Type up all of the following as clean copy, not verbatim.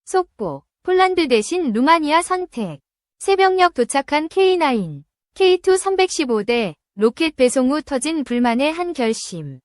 속보, 폴란드 대신 루마니아 선택. 새벽녘 도착한 K9, K2 315대 로켓 배송 후 터진 불만의 한 결심.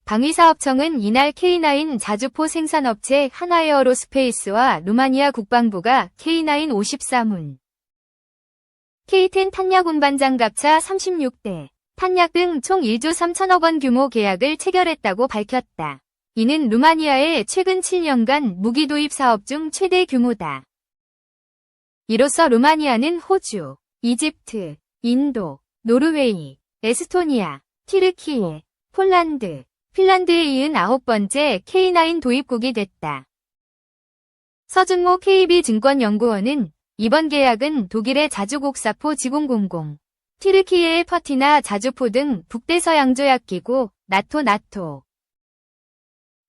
방위사업청은 이날 K9 자주포 생산업체 하나에어로스페이스와 루마니아 국방부가 K9 53문, K10 탄약 운반 장갑차 36대, 탄약 등 총 1조 3천억 원 규모 계약을 체결했다고 밝혔다. 이는 루마니아의 최근 7년간 무기 도입 사업 중 최대 규모다. 이로써 루마니아는 호주, 이집트, 인도, 노르웨이, 에스토니아, 튀르키예, 폴란드, 핀란드에 이은 9번째 K9 도입국이 됐다. 서준모 KB증권연구원은 이번 계약은 독일의 자주곡사포 지공공공, 튀르키예의 퍼티나 자주포 등 북대서양조약기구, 나토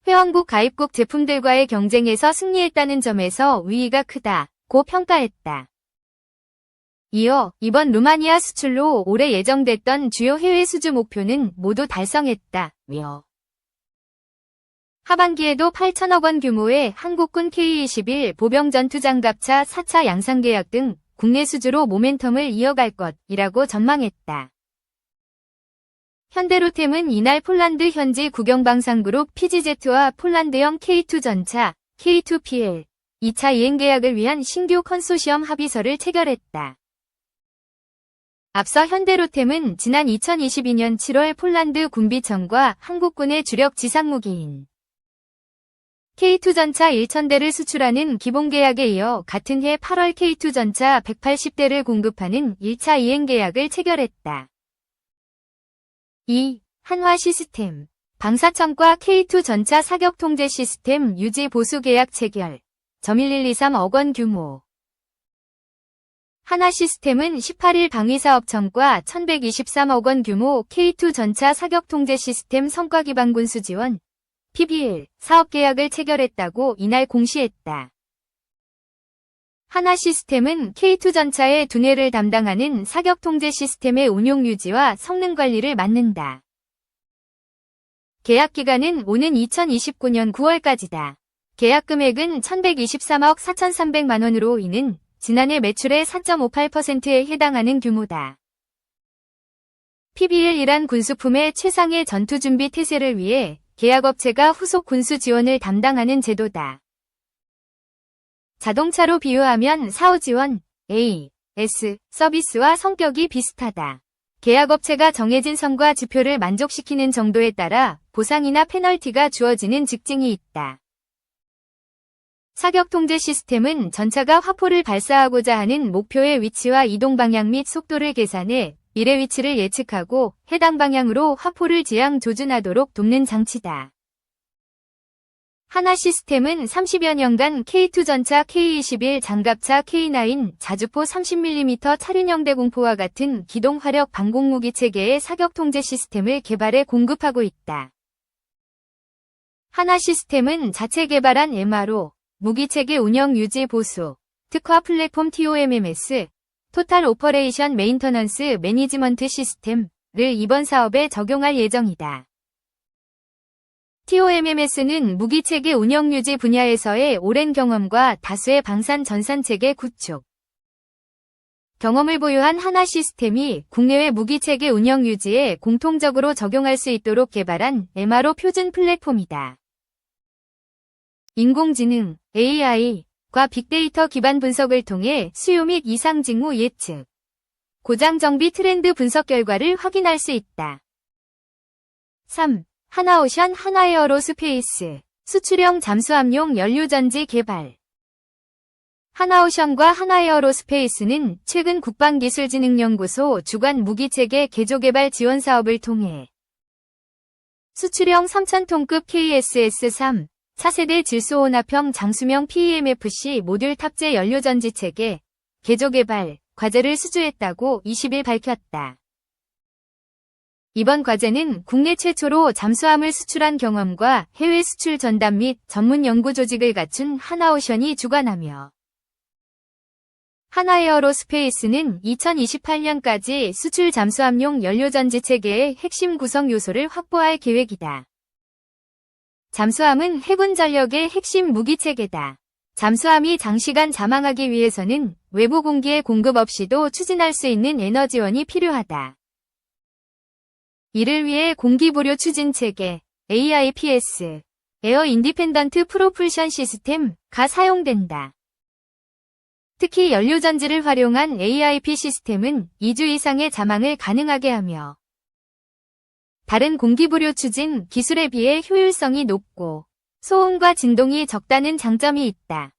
회원국 가입국 제품들과의 경쟁에서 승리했다는 점에서 의의가 크다고 평가했다. 이어 이번 루마니아 수출로 올해 예정됐던 주요 해외 수주 목표는 모두 달성했다며 하반기에도 8천억 원 규모의 한국군 K-21 보병 전투장갑차 4차 양산 계약 등 국내 수주로 모멘텀을 이어갈 것이라고 전망했다. 현대로템은 이날 폴란드 현지 국영방산그룹 PGZ와 폴란드형 K2 전차 K2PL 2차 이행 계약을 위한 신규 컨소시엄 합의서를 체결했다. 앞서 현대로템은 지난 2022년 7월 폴란드 군비청과 한국군의 주력 지상무기인 K2 전차 1,000대를 수출하는 기본계약에 이어 같은 해 8월 K2 전차 180대를 공급하는 1차 이행 계약을 체결했다. 2. 한화시스템, 방사청과 K2 전차 사격통제 시스템 유지 보수 계약 체결, 1.1123억 원 규모. 한화시스템은 18일 방위사업청과 1,123억 원 규모 K2 전차 사격통제 시스템 성과기반군수 지원, PBL, 사업계약을 체결했다고 이날 공시했다. 하나시스템은 K2 전차의 두뇌를 담당하는 사격통제 시스템의 운용 유지와 성능 관리를 맡는다. 계약 기간은 오는 2029년 9월까지다. 계약 금액은 1,123억 4,300만 원으로 이는 지난해 매출의 4.58%에 해당하는 규모다. PBL이란 군수품의 최상의 전투준비 태세를 위해 계약업체가 후속 군수 지원을 담당하는 제도다. 자동차로 비유하면 사후 지원, A, S, 서비스와 성격이 비슷하다. 계약업체가 정해진 선과 지표를 만족시키는 정도에 따라 보상이나 페널티가 주어지는 직징이 있다. 사격통제 시스템은 전차가 화포를 발사하고자 하는 목표의 위치와 이동 방향 및 속도를 계산해 미래 위치를 예측하고 해당 방향으로 화포를 지향 조준하도록 돕는 장치다. 하나시스템은 30여 년간 K2 전차 K-21 장갑차 K9 자주포 30mm 차륜형 대공포와 같은 기동 화력 방공무기 체계의 사격통제 시스템을 개발해 공급하고 있다. 하나시스템은 자체 개발한 MRO, 무기체계 운영 유지 보수, 특화 플랫폼 TOMMS, 토탈 오퍼레이션 메인터넌스 매니지먼트 시스템을 이번 사업에 적용할 예정이다. TOMMS는 무기체계 운영 유지 분야에서의 오랜 경험과 다수의 방산 전산체계 구축 경험을 보유한 하나시스템이 국내외 무기체계 운영 유지에 공통적으로 적용할 수 있도록 개발한 MRO 표준 플랫폼이다. 인공지능, AI과 빅데이터 기반 분석을 통해 수요 및 이상 징후 예측, 고장 정비 트렌드 분석 결과를 확인할 수 있다. 3. 하나오션 하나에어로스페이스, 수출형 잠수함용 연료전지 개발. 하나오션과 하나에어로스페이스는 최근 국방기술진흥연구소 주관 무기체계 개조개발 지원 사업을 통해 수출형 3,000톤급 KSS-3, 차세대 질소혼합형 장수명 PEMFC 모듈 탑재 연료전지 체계 개조개발 과제를 수주했다고 20일 밝혔다. 이번 과제는 국내 최초로 잠수함을 수출한 경험과 해외 수출 전담 및 전문 연구 조직을 갖춘 하나오션이 주관하며 하나에어로스페이스는 2028년까지 수출 잠수함용 연료전지 체계의 핵심 구성 요소를 확보할 계획이다. 잠수함은 해군 전력의 핵심 무기체계다. 잠수함이 장시간 잠항하기 위해서는 외부 공기의 공급 없이도 추진할 수 있는 에너지원이 필요하다. 이를 위해 공기보료 추진체계, AIPS, 에어 인디펜던트 프로풀션 시스템가 사용된다. 특히 연료전지를 활용한 AIP 시스템은 2주 이상의 잠항을 가능하게 하며 다른 공기보료 추진 기술에 비해 효율성이 높고 소음과 진동이 적다는 장점이 있다.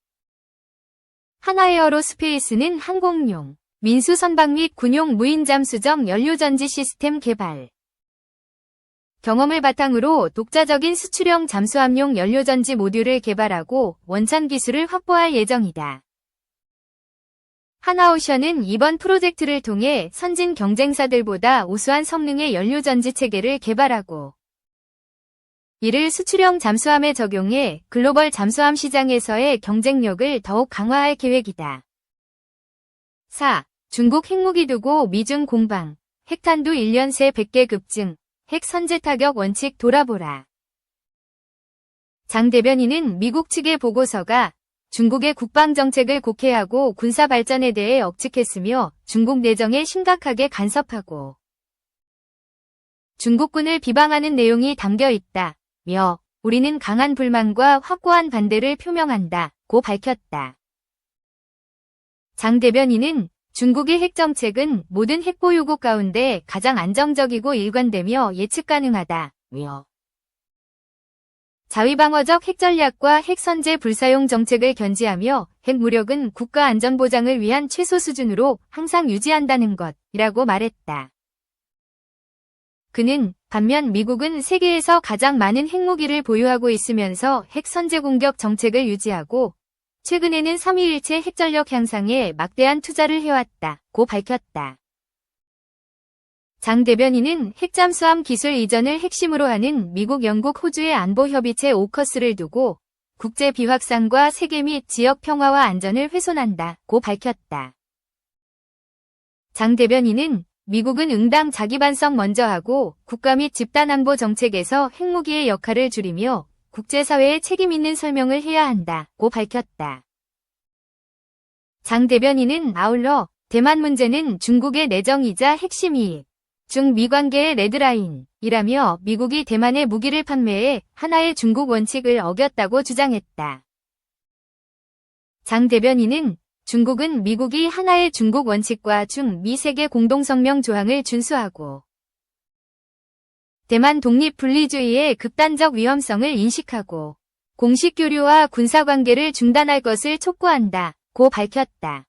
한화에어로스페이스는 항공용, 민수 선박 및 군용 무인 잠수정 연료전지 시스템 개발, 경험을 바탕으로 독자적인 수출형 잠수함용 연료전지 모듈을 개발하고 원천 기술을 확보할 예정이다. 한화오션은 이번 프로젝트를 통해 선진 경쟁사들보다 우수한 성능의 연료전지 체계를 개발하고 이를 수출형 잠수함에 적용해 글로벌 잠수함 시장에서의 경쟁력을 더욱 강화할 계획이다. 4. 중국 핵무기 두고 미중 공방, 핵탄두 1년 새 100개 급증, 핵 선제 타격 원칙 돌아보라. 장 대변인은 미국 측의 보고서가 중국의 국방정책을 곡해하고 군사 발전에 대해 억측했으며 중국 내정에 심각하게 간섭하고 중국군을 비방하는 내용이 담겨 있다며 우리는 강한 불만과 확고한 반대를 표명한다고 밝혔다. 장 대변인은 중국의 핵정책은 모든 핵보유국 가운데 가장 안정적이고 일관되며 예측 가능하다며 자위방어적 핵전략과 핵선제 불사용 정책을 견지하며 핵무력은 국가 안전보장을 위한 최소 수준으로 항상 유지한다는 것이라고 말했다. 그는 반면 미국은 세계에서 가장 많은 핵무기를 보유하고 있으면서 핵선제 공격 정책을 유지하고 최근에는 삼위일체 핵전력 향상에 막대한 투자를 해왔다고 밝혔다. 장 대변인은 핵잠수함 기술 이전을 핵심으로 하는 미국, 영국, 호주의 안보협의체 오커스를 두고 국제 비확산과 세계 및 지역 평화와 안전을 훼손한다고 밝혔다. 장 대변인은 미국은 응당 자기반성 먼저 하고 국가 및 집단안보 정책에서 핵무기의 역할을 줄이며 국제사회에 책임 있는 설명을 해야 한다고 밝혔다. 장 대변인은 아울러 대만 문제는 중국의 내정이자 핵심 이익, 중미 관계의 레드라인이라며 미국이 대만에 무기를 판매해 하나의 중국 원칙을 어겼다고 주장했다. 장 대변인은 중국은 미국이 하나의 중국 원칙과 중미 세계 공동성명 조항을 준수하고 대만 독립 분리주의의 극단적 위험성을 인식하고 공식 교류와 군사관계를 중단할 것을 촉구한다고 밝혔다.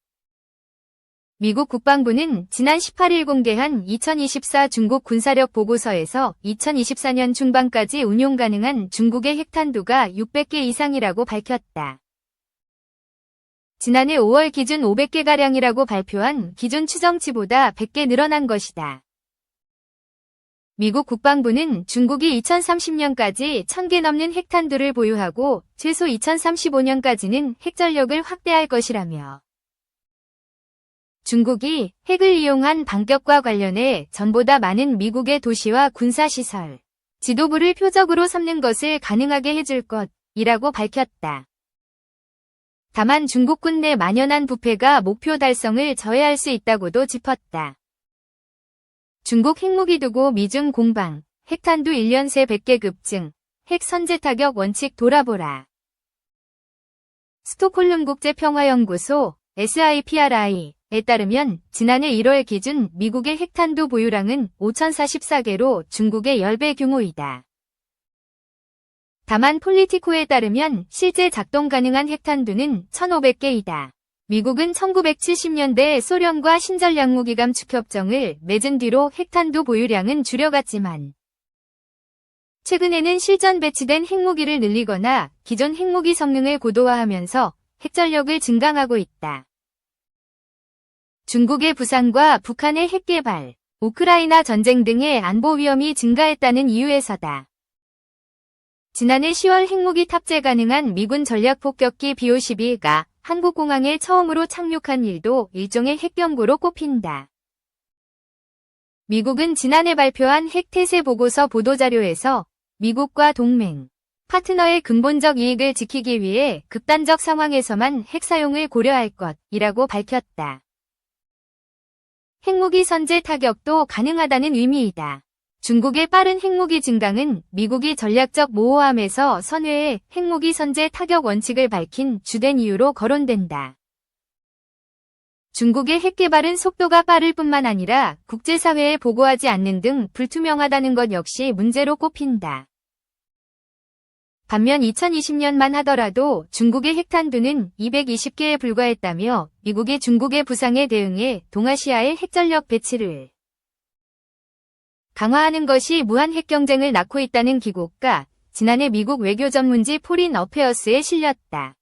미국 국방부는 지난 18일 공개한 2024 중국 군사력 보고서에서 2024년 중반까지 운용 가능한 중국의 핵탄두가 600개 이상이라고 밝혔다. 지난해 5월 기준 500개가량이라고 발표한 기존 추정치보다 100개 늘어난 것이다. 미국 국방부는 중국이 2030년까지 1000개 넘는 핵탄두를 보유하고 최소 2035년까지는 핵전력을 확대할 것이라며 중국이 핵을 이용한 반격과 관련해 전보다 많은 미국의 도시와 군사시설, 지도부를 표적으로 삼는 것을 가능하게 해줄 것이라고 밝혔다. 다만 중국군 내 만연한 부패가 목표 달성을 저해할 수 있다고도 짚었다. 중국 핵무기 두고 미중 공방, 핵탄두 1년 새 100개 급증, 핵 선제 타격 원칙 돌아보라. 스톡홀름 국제평화연구소 SIPRI에 따르면 지난해 1월 기준 미국의 핵탄두 보유량은 5044개로 중국의 10배 규모이다. 다만 폴리티코에 따르면 실제 작동 가능한 핵탄두는 1500개이다. 미국은 1970년대 소련과 신전략무기 감축 협정을 맺은 뒤로 핵탄두 보유량은 줄여갔지만 최근에는 실전 배치된 핵무기를 늘리거나 기존 핵무기 성능을 고도화하면서 핵전력을 증강하고 있다. 중국의 부상과 북한의 핵개발, 우크라이나 전쟁 등의 안보 위험이 증가했다는 이유에서다. 지난해 10월 핵무기 탑재 가능한 미군 전략폭격기 B-52가 한국공항에 처음으로 착륙한 일도 일종의 핵경고로 꼽힌다. 미국은 지난해 발표한 핵태세 보고서 보도자료에서 미국과 동맹, 파트너의 근본적 이익을 지키기 위해 극단적 상황에서만 핵 사용을 고려할 것이라고 밝혔다. 핵무기 선제 타격도 가능하다는 의미이다. 중국의 빠른 핵무기 증강은 미국이 전략적 모호함에서 선회의 핵무기 선제 타격 원칙을 밝힌 주된 이유로 거론된다. 중국의 핵 개발은 속도가 빠를 뿐만 아니라 국제사회에 보고하지 않는 등 불투명하다는 것 역시 문제로 꼽힌다. 반면 2020년만 하더라도 중국의 핵탄두는 220개에 불과했다며 미국이 중국의 부상에 대응해 동아시아의 핵전력 배치를 강화하는 것이 무한 핵 경쟁을 낳고 있다는 기고가 지난해 미국 외교 전문지 포린 어페어스에 실렸다.